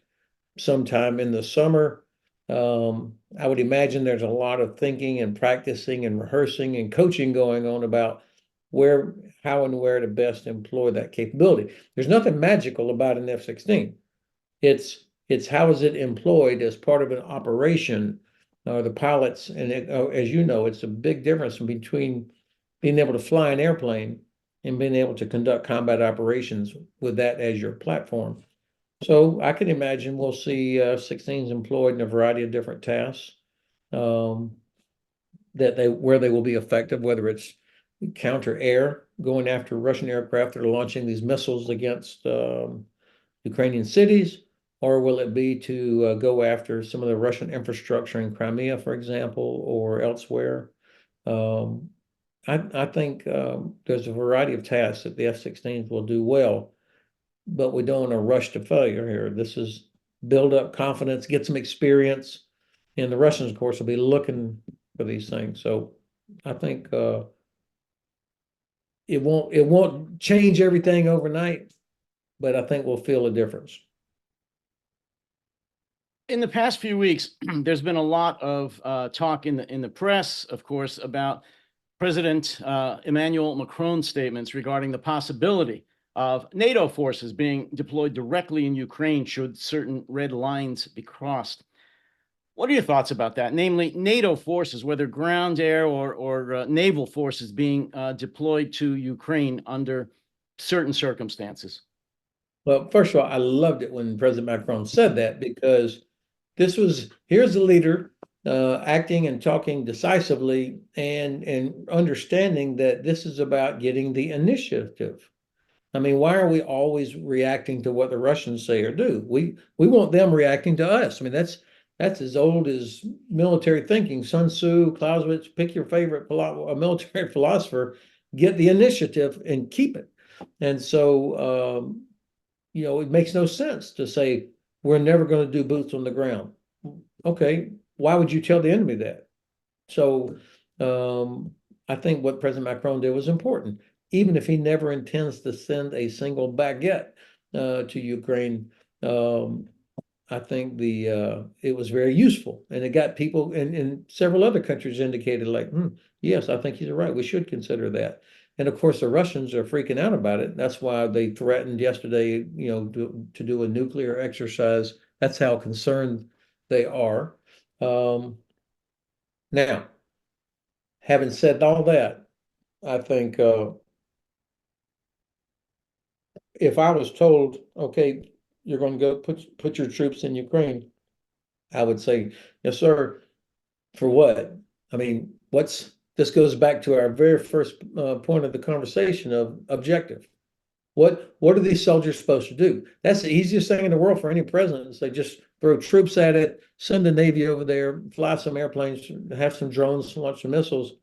sometime in the summer. I would imagine there's a lot of thinking and practicing and rehearsing and coaching going on about how and where to best employ that capability. There's nothing magical about an F-16. It's how is it employed as part of an operation, the pilots, and as you know, it's a big difference between being able to fly an airplane and being able to conduct combat operations with that as your platform. So I can imagine we'll see 16s employed in a variety of different tasks where they will be effective, whether it's counter air, going after Russian aircraft that are launching these missiles against Ukrainian cities, or will it be to go after some of the Russian infrastructure in Crimea, for example, or elsewhere? I think there's a variety of tasks that the F-16s will do well, but we don't want to rush to failure here. This is build up confidence, get some experience, and the Russians, of course, will be looking for these things. So I think it won't change everything overnight, but I think we'll feel a difference. In the past few weeks, there's been a lot of talk in the press, of course, about President Emmanuel Macron's statements regarding the possibility of NATO forces being deployed directly in Ukraine should certain red lines be crossed. What are your thoughts about that? Namely, NATO forces, whether ground, air, or naval forces being deployed to Ukraine under certain circumstances? Well, first of all, I loved it when President Macron said that because here's a leader acting and talking decisively and understanding that this is about getting the initiative. I mean, why are we always reacting to what the Russians say or do? We want them reacting to us. I mean, that's as old as military thinking. Sun Tzu, Clausewitz, pick your favorite military philosopher, get the initiative and keep it. And so, it makes no sense to say we're never going to do boots on the ground. Okay, why would you tell the enemy that? So I think what President Macron did was important, even if he never intends to send a single baguette to Ukraine. I think it was very useful, and it got people in several other countries indicated like, yes, I think he's right. We should consider that. And of course, the Russians are freaking out about it. That's why they threatened yesterday, to do a nuclear exercise. That's how concerned they are. Now, having said all that, I think if I was told, okay, you're going to go put your troops in Ukraine, I would say, yes, sir. For what? I mean, this goes back to our very first point of the conversation of objective. What are these soldiers supposed to do? That's the easiest thing in the world for any president. Is they just throw troops at it, send the Navy over there, fly some airplanes, have some drones, launch some missiles.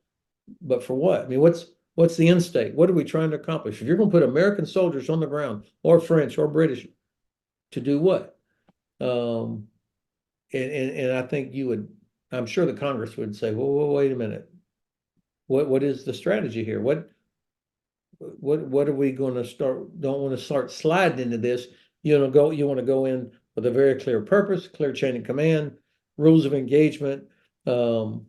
But for what? I mean, what's the end state? What are we trying to accomplish? If you're going to put American soldiers on the ground, or French, or British, to do what? Um, and I think I'm sure the Congress would say, well, wait a minute. What is the strategy here? What are we going to start? Don't want to start sliding into this. You want to go in with a very clear purpose, clear chain of command, rules of engagement, and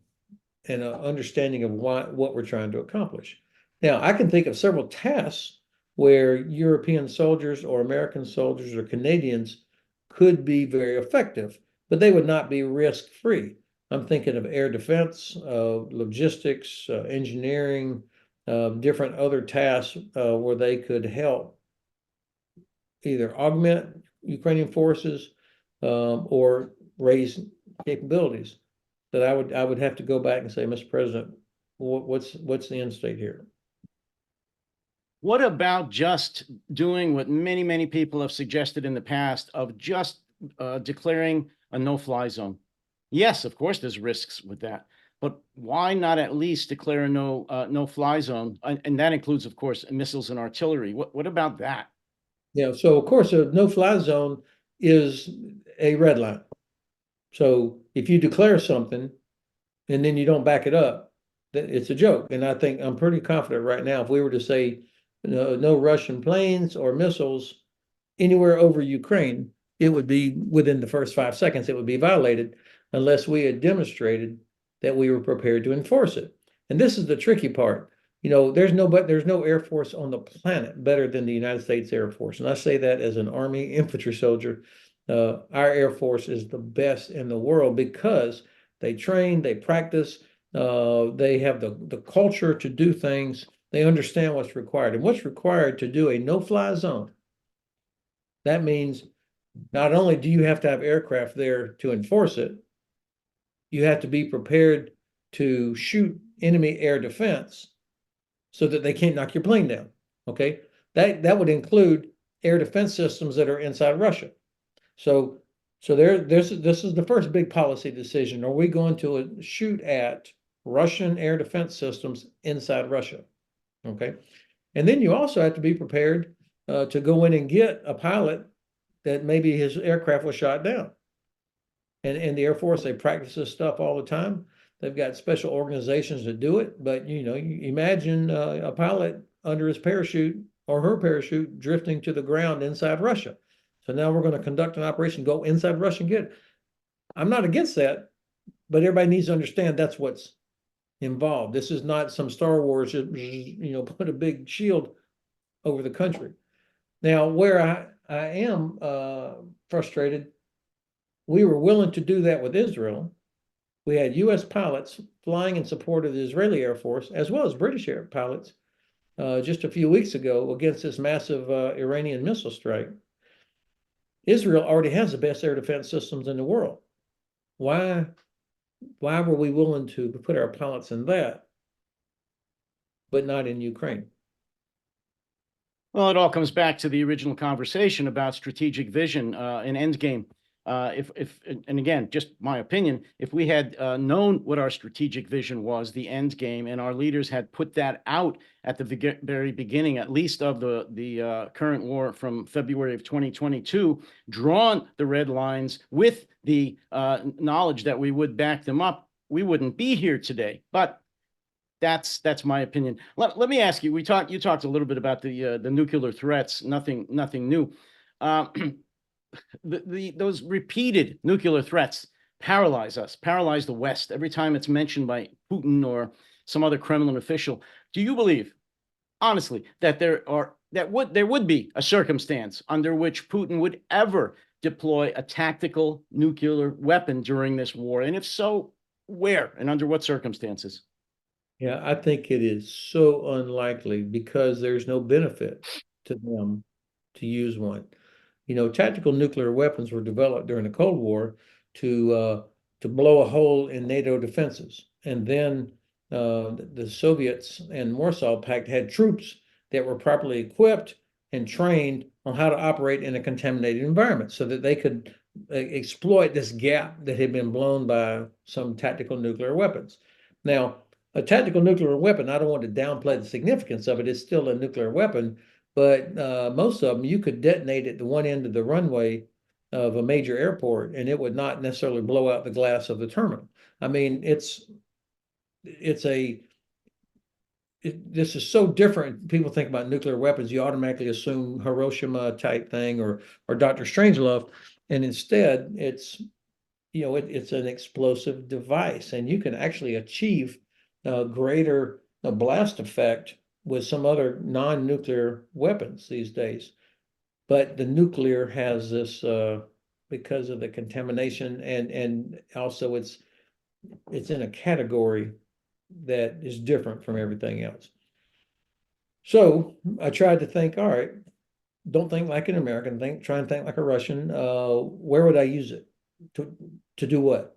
an understanding of what we're trying to accomplish. Now, I can think of several tasks where European soldiers or American soldiers or Canadians could be very effective, but they would not be risk-free. I'm thinking of air defense, logistics, engineering, different other tasks where they could help either augment Ukrainian forces or raise capabilities. That I would have to go back and say, Mr. President, what's the end state here? What about just doing what many, many people have suggested in the past of just declaring a no-fly zone? Yes, of course, there's risks with that, but why not at least declare a no-fly zone? And that includes, of course, missiles and artillery. What about that? Yeah, so of course, a no-fly zone is a red line. So if you declare something and then you don't back it up, then it's a joke. And I think I'm pretty confident right now, if we were to say no Russian planes or missiles anywhere over Ukraine, it would be within the first 5 seconds, it would be violated unless we had demonstrated that we were prepared to enforce it. And this is the tricky part. There's no Air Force on the planet better than the United States Air Force. And I say that as an Army infantry soldier. Our Air Force is the best in the world because they train, they practice, they have the culture to do things. They understand what's required. And what's required to do a no-fly zone, that means not only do you have to have aircraft there to enforce it, you have to be prepared to shoot enemy air defense so that they can't knock your plane down. Okay, that would include air defense systems that are inside Russia. So this is the first big policy decision. Are we going to shoot at Russian air defense systems inside Russia? Okay, and then you also have to be prepared to go in and get a pilot that maybe his aircraft was shot down. And in the Air Force, they practice this stuff all the time. They've got special organizations that do it. But you imagine a pilot under his parachute or her parachute drifting to the ground inside Russia. So now we're going to conduct an operation, go inside Russia and get it. I'm not against that, but everybody needs to understand that's what's involved. This is not some Star Wars, put a big shield over the country. Now, where I am frustrated, we were willing to do that with Israel. We had U.S. pilots flying in support of the Israeli Air Force, as well as British air pilots, just a few weeks ago against this massive Iranian missile strike. Israel already has the best air defense systems in the world. Why were we willing to put our pilots in that, but not in Ukraine? Well, it all comes back to the original conversation about strategic vision, and end game. And again, just my opinion, if we had known what our strategic vision was, the end game, and our leaders had put that out at the very beginning, at least of the current war from February of 2022, drawn the red lines with the knowledge that we would back them up, we wouldn't be here today. But that's my opinion. Let me ask you. You talked a little bit about the nuclear threats. Nothing new. Those repeated nuclear threats paralyze us, paralyze the West every time it's mentioned by Putin or some other Kremlin official. Do you believe, honestly, that there would be a circumstance under which Putin would ever deploy a tactical nuclear weapon during this war? And if so, where and under what circumstances? Yeah, I think it is so unlikely because there's no benefit to them to use one. Tactical nuclear weapons were developed during the Cold War to blow a hole in NATO defenses. And then the Soviets and Warsaw Pact had troops that were properly equipped and trained on how to operate in a contaminated environment so that they could exploit this gap that had been blown by some tactical nuclear weapons. Now, a tactical nuclear weapon, I don't want to downplay the significance of it, it's still a nuclear weapon, but most of them you could detonate at the one end of the runway of a major airport and it would not necessarily blow out the glass of the terminal. I mean, this is so different. People think about nuclear weapons, you automatically assume Hiroshima type thing or Dr. Strangelove, and instead it's an explosive device, and you can actually achieve greater blast effect with some other non-nuclear weapons these days. But the nuclear has this because of the contamination, and also it's in a category that is different from everything else. So I tried to think, all right, don't think like an American, try and think like a Russian. Where would I use it? To do what?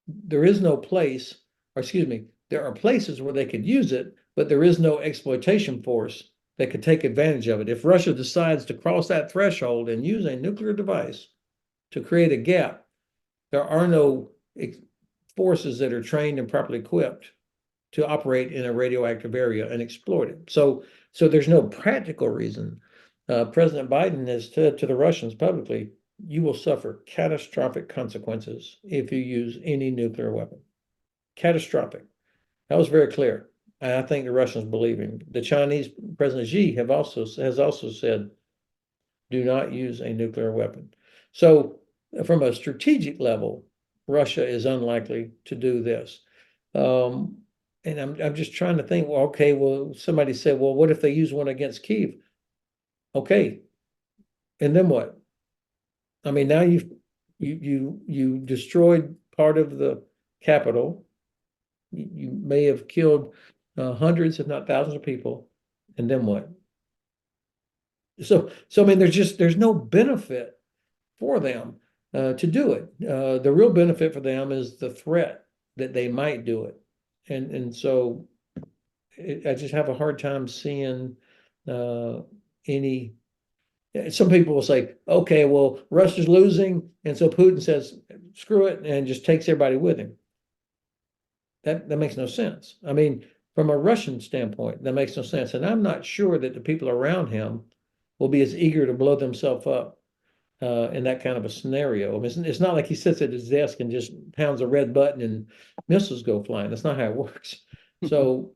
There is no place, or excuse me, there are places where they could use it, but there is no exploitation force that could take advantage of it. If Russia decides to cross that threshold and use a nuclear device to create a gap, there are no forces that are trained and properly equipped to operate in a radioactive area and exploit it. So there's no practical reason. President Biden has said to the Russians publicly, you will suffer catastrophic consequences if you use any nuclear weapon. Catastrophic. That was very clear. And I think the Russians believe him. The Chinese President Xi has also said, do not use a nuclear weapon. So from a strategic level, Russia is unlikely to do this. And I'm just trying to think, well, okay, well, somebody said, well, what if they use one against Kyiv? Okay. And then what? I mean, now you destroyed part of the capital. You may have killed hundreds, if not thousands of people. And then what? So I mean, there's no benefit for them to do it. The real benefit for them is the threat that they might do it. And so I just have a hard time seeing any. Some people will say, okay, well, Russia's losing, and so Putin says, screw it, and just takes everybody with him. That makes no sense. I mean, from a Russian standpoint, that makes no sense. And I'm not sure that the people around him will be as eager to blow themselves up in that kind of a scenario. I mean, it's not like he sits at his desk and just pounds a red button and missiles go flying. That's not how it works. So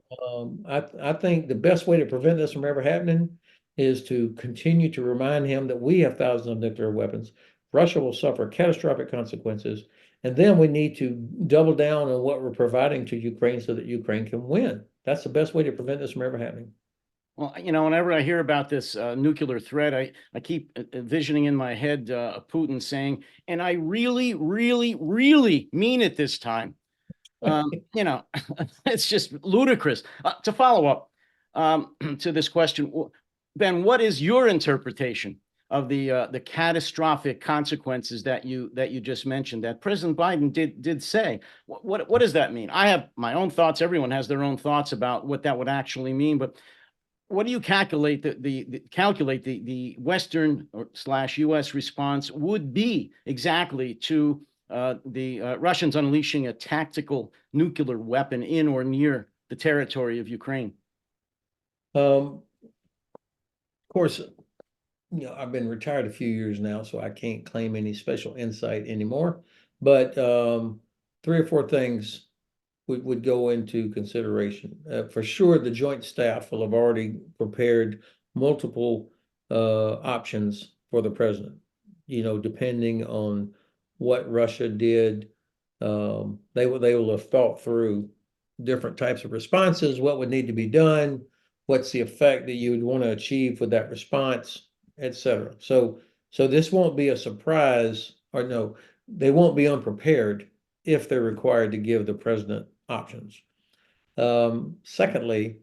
I think the best way to prevent this from ever happening is to continue to remind him that we have thousands of nuclear weapons. Russia will suffer catastrophic consequences. And then we need to double down on what we're providing to Ukraine so that Ukraine can win. That's the best way to prevent this from ever happening. Well, whenever I hear about this nuclear threat, I keep envisioning in my head Putin saying, and I really, really, really mean it this time. It's just ludicrous. To follow up to this question, Ben, what is your interpretation of the catastrophic consequences that you just mentioned that President Biden did say? What does that mean? I have my own thoughts. Everyone has their own thoughts about what that would actually mean, but what do you calculate the Western or / U.S. response would be exactly to the Russians unleashing a tactical nuclear weapon in or near the territory of Ukraine? Of course, I've been retired a few years now, so I can't claim any special insight anymore. But 3 or 4 things would go into consideration. For sure, the Joint Staff will have already prepared multiple options for the president. Depending on what Russia did, they will have thought through different types of responses, what would need to be done, what's the effect that you would want to achieve with that response, etc. So this won't be a surprise, or no, they won't be unprepared if they're required to give the president options. Secondly,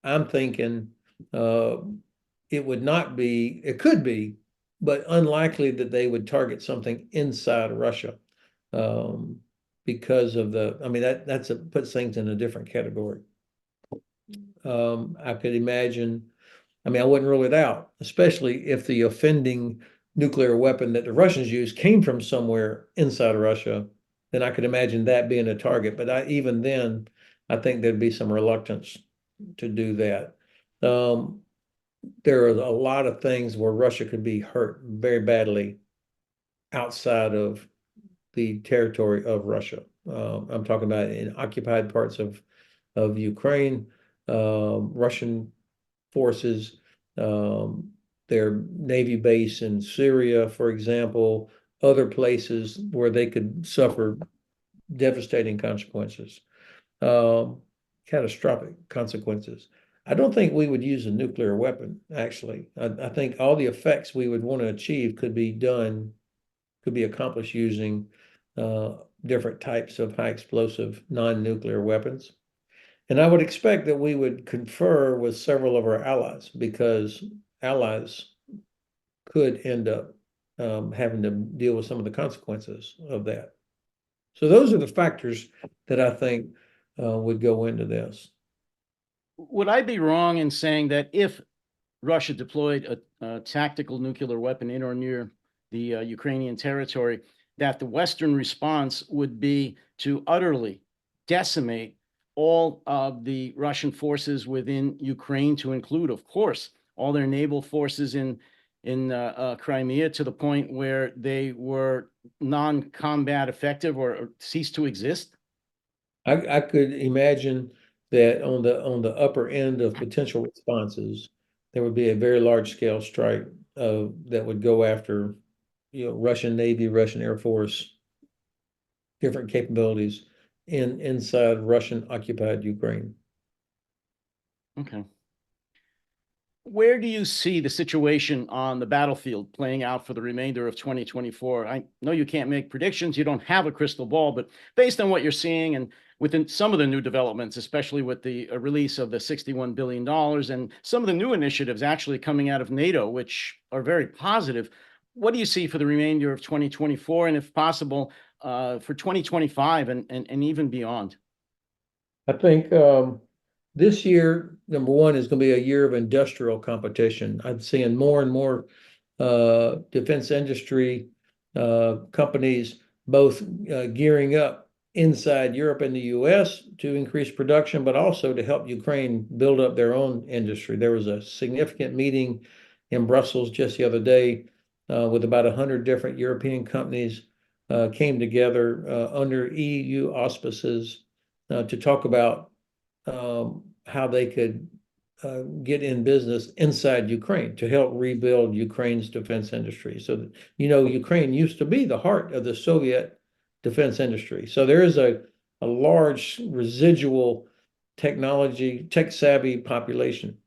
I'm thinking it would not be, it could be, but unlikely that they would target something inside Russia because of I mean, that's puts things in a different category. I could imagine, I mean, I wouldn't rule it out, especially if the offending nuclear weapon that the Russians used came from somewhere inside of Russia, then I could imagine that being a target. But even then, I think there'd be some reluctance to do that. There are a lot of things where Russia could be hurt very badly outside of the territory of Russia. I'm talking about in occupied parts of Ukraine, Russian forces, their Navy base in Syria, for example, other places where they could suffer devastating consequences, catastrophic consequences. I don't think we would use a nuclear weapon, actually. I think all the effects we would want to achieve could be accomplished using different types of high explosive non-nuclear weapons. And I would expect that we would confer with several of our allies because allies could end up having to deal with some of the consequences of that. So those are the factors that I think would go into this. Would I be wrong in saying that if Russia deployed a tactical nuclear weapon in or near the Ukrainian territory, that the Western response would be to utterly decimate all of the Russian forces within Ukraine, to include, of course, all their naval forces in Crimea, to the point where they were non-combat effective or ceased to exist? I could imagine that on the upper end of potential responses, there would be a very large scale strike that would go after, Russian Navy, Russian Air Force, different capabilities inside Russian occupied Ukraine. Okay. Where do you see the situation on the battlefield playing out for the remainder of 2024? I know you can't make predictions, you don't have a crystal ball, but based on what you're seeing and within some of the new developments, especially with the release of the $61 billion and some of the new initiatives actually coming out of NATO, which are very positive, what do you see for the remainder of 2024 and, if possible, for 2025 and even beyond? I think this year, number one, is going to be a year of industrial competition. I'm seeing more and more defense industry companies both gearing up inside Europe and the U.S. to increase production, but also to help Ukraine build up their own industry. There was a significant meeting in Brussels just the other day with about 100 different European companies came together under EU auspices to talk about how they could get in business inside Ukraine to help rebuild Ukraine's defense industry. So, Ukraine used to be the heart of the Soviet defense industry. So there is a large residual technology, tech-savvy population.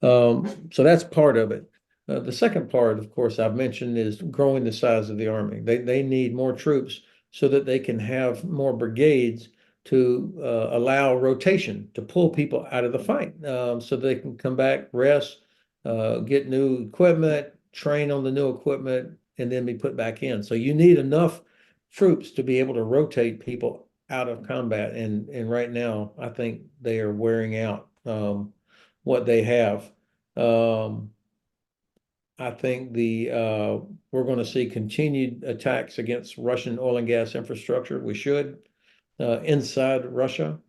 So that's part of it. The second part, of course, I've mentioned is growing the size of the army. They need more troops so that they can have more brigades to allow rotation, to pull people out of the fight so they can come back, rest, get new equipment, train on the new equipment, and then be put back in. So you need enough troops to be able to rotate people out of combat. And right now, I think they are wearing out what they have. I think we're going to see continued attacks against Russian oil and gas infrastructure. We should inside Russia.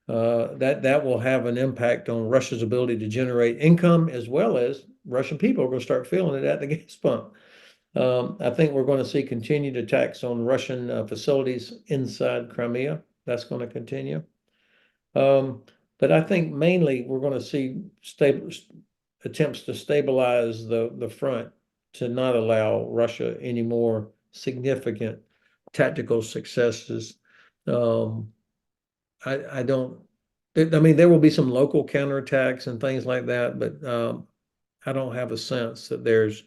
That will have an impact on Russia's ability to generate income, as well as Russian people are going to start feeling it at the gas pump. I think we're going to see continued attacks on Russian facilities inside Crimea. That's going to continue. But I think mainly we're going to see attempts to stabilize the front to not allow Russia any more significant tactical successes. I don't, I mean, there will be some local counterattacks and things like that, but I don't have a sense that there's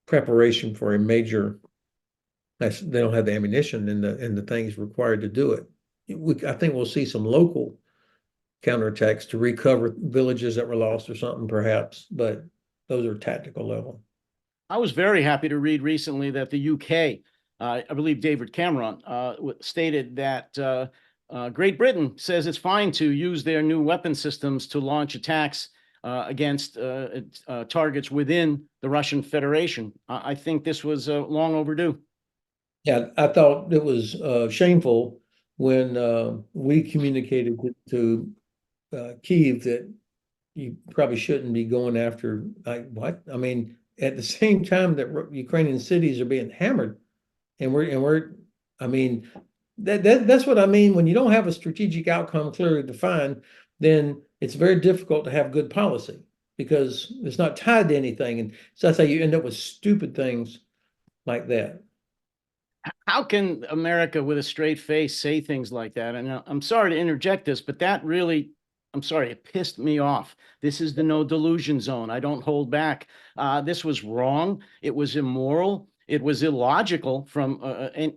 preparation for a major, they don't have the ammunition and the things required to do it I think we'll see some local counterattacks to recover villages that were lost or something, perhaps, but those are tactical level. I was very happy to read recently that the UK, I believe David Cameron, stated that Great Britain says it's fine to use their new weapon systems to launch attacks against targets within the Russian Federation. I think this was long overdue. Yeah, I thought it was shameful when we communicated to Kyiv that you probably shouldn't be going after, like, what? I mean, at the same time that Ukrainian cities are being hammered, and I mean, that's what I mean. When you don't have a strategic outcome clearly defined, then it's very difficult to have good policy because it's not tied to anything. And so that's how you end up with stupid things like that. How can America with a straight face say things like that? And I'm sorry to interject this, but that really, I'm sorry, it pissed me off. This is the no delusion zone. I don't hold back. This was wrong. It was immoral. It was illogical from a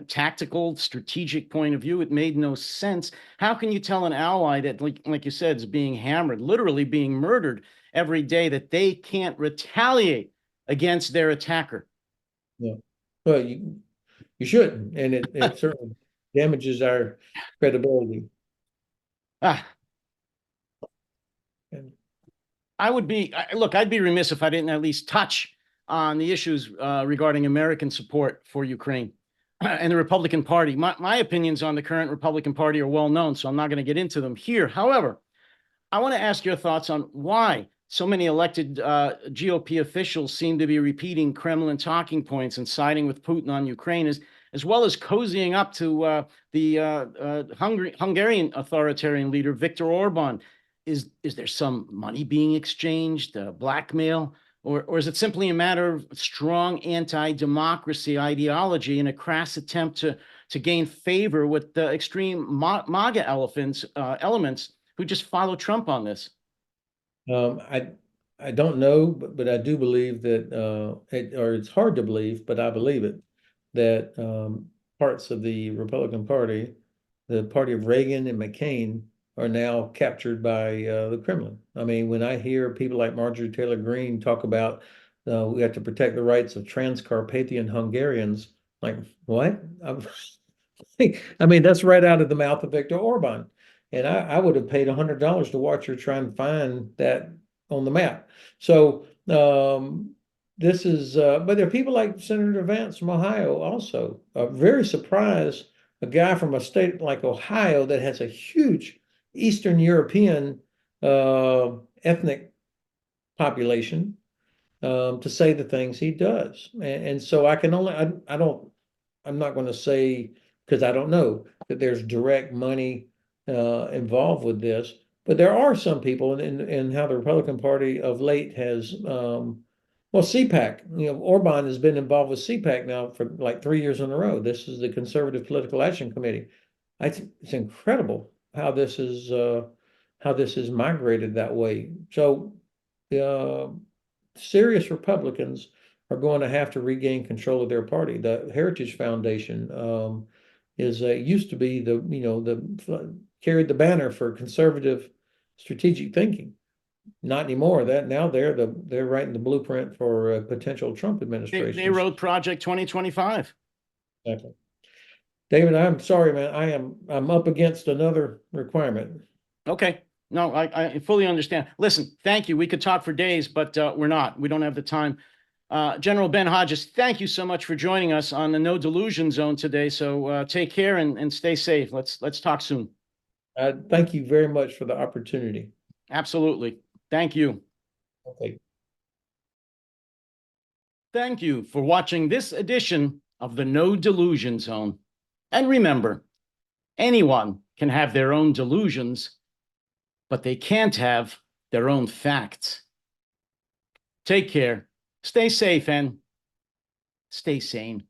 tactical, strategic point of view. It made no sense. How can you tell an ally that, like you said, is being hammered, literally being murdered every day, that they can't retaliate against their attacker? Yeah. Well, you shouldn't, and it certainly damages our credibility. Ah, And look, I'd be remiss if I didn't at least touch on the issues regarding American support for Ukraine and the Republican Party. My opinions on the current Republican Party are well known, so I'm not going to get into them here. However, I want to ask your thoughts on why so many elected GOP officials seem to be repeating Kremlin talking points and siding with Putin on Ukraine, as well as cozying up to the Hungarian authoritarian leader, Viktor Orban. Is there some money being exchanged, blackmail, or is it simply a matter of strong anti-democracy ideology and a crass attempt to gain favor with the extreme MAGA elements who just follow Trump on this? um, I I don't know, but I do believe that, or it's hard to believe, but I believe it, that parts of the Republican Party, the party of Reagan and McCain, are now captured by the Kremlin. I mean, when I hear people like Marjorie Taylor Greene talk about we have to protect the rights of Transcarpathian Hungarians, like, what? I mean, that's right out of the mouth of Viktor Orban. And I would have paid $100 to watch her try and find that on the map. So this is, but there are people like Senator Vance from Ohio also. Very surprised, a guy from a state like Ohio that has a huge Eastern European ethnic population, to say the things he does. And so I can only, I don't, I'm not going to say, because I don't know that there's direct money involved with this, but there are some people in how the Republican Party of late has, well, CPAC, Orban has been involved with CPAC now for like 3 years in a row. This is the Conservative Political Action Committee. It's incredible how this is migrated that way. So uh, serious Republicans are going to have to regain control of their party. The Heritage Foundation is used to be the carried the banner for conservative strategic thinking. Not anymore. That now they're writing the blueprint for a potential Trump administration. They wrote Project 2025. Exactly. David, I'm sorry, man. I'm up against another requirement. Okay. No, I fully understand. Listen, thank you. We could talk for days, but we're not. We don't have the time. General Ben Hodges, thank you so much for joining us on the No Delusion Zone today. So take care and stay safe. Let's talk soon. Thank you very much for the opportunity. Absolutely. Thank you. Okay. Thank you for watching this edition of the No Delusion Zone. And remember, anyone can have their own delusions, but they can't have their own facts. Take care, stay safe, and stay sane.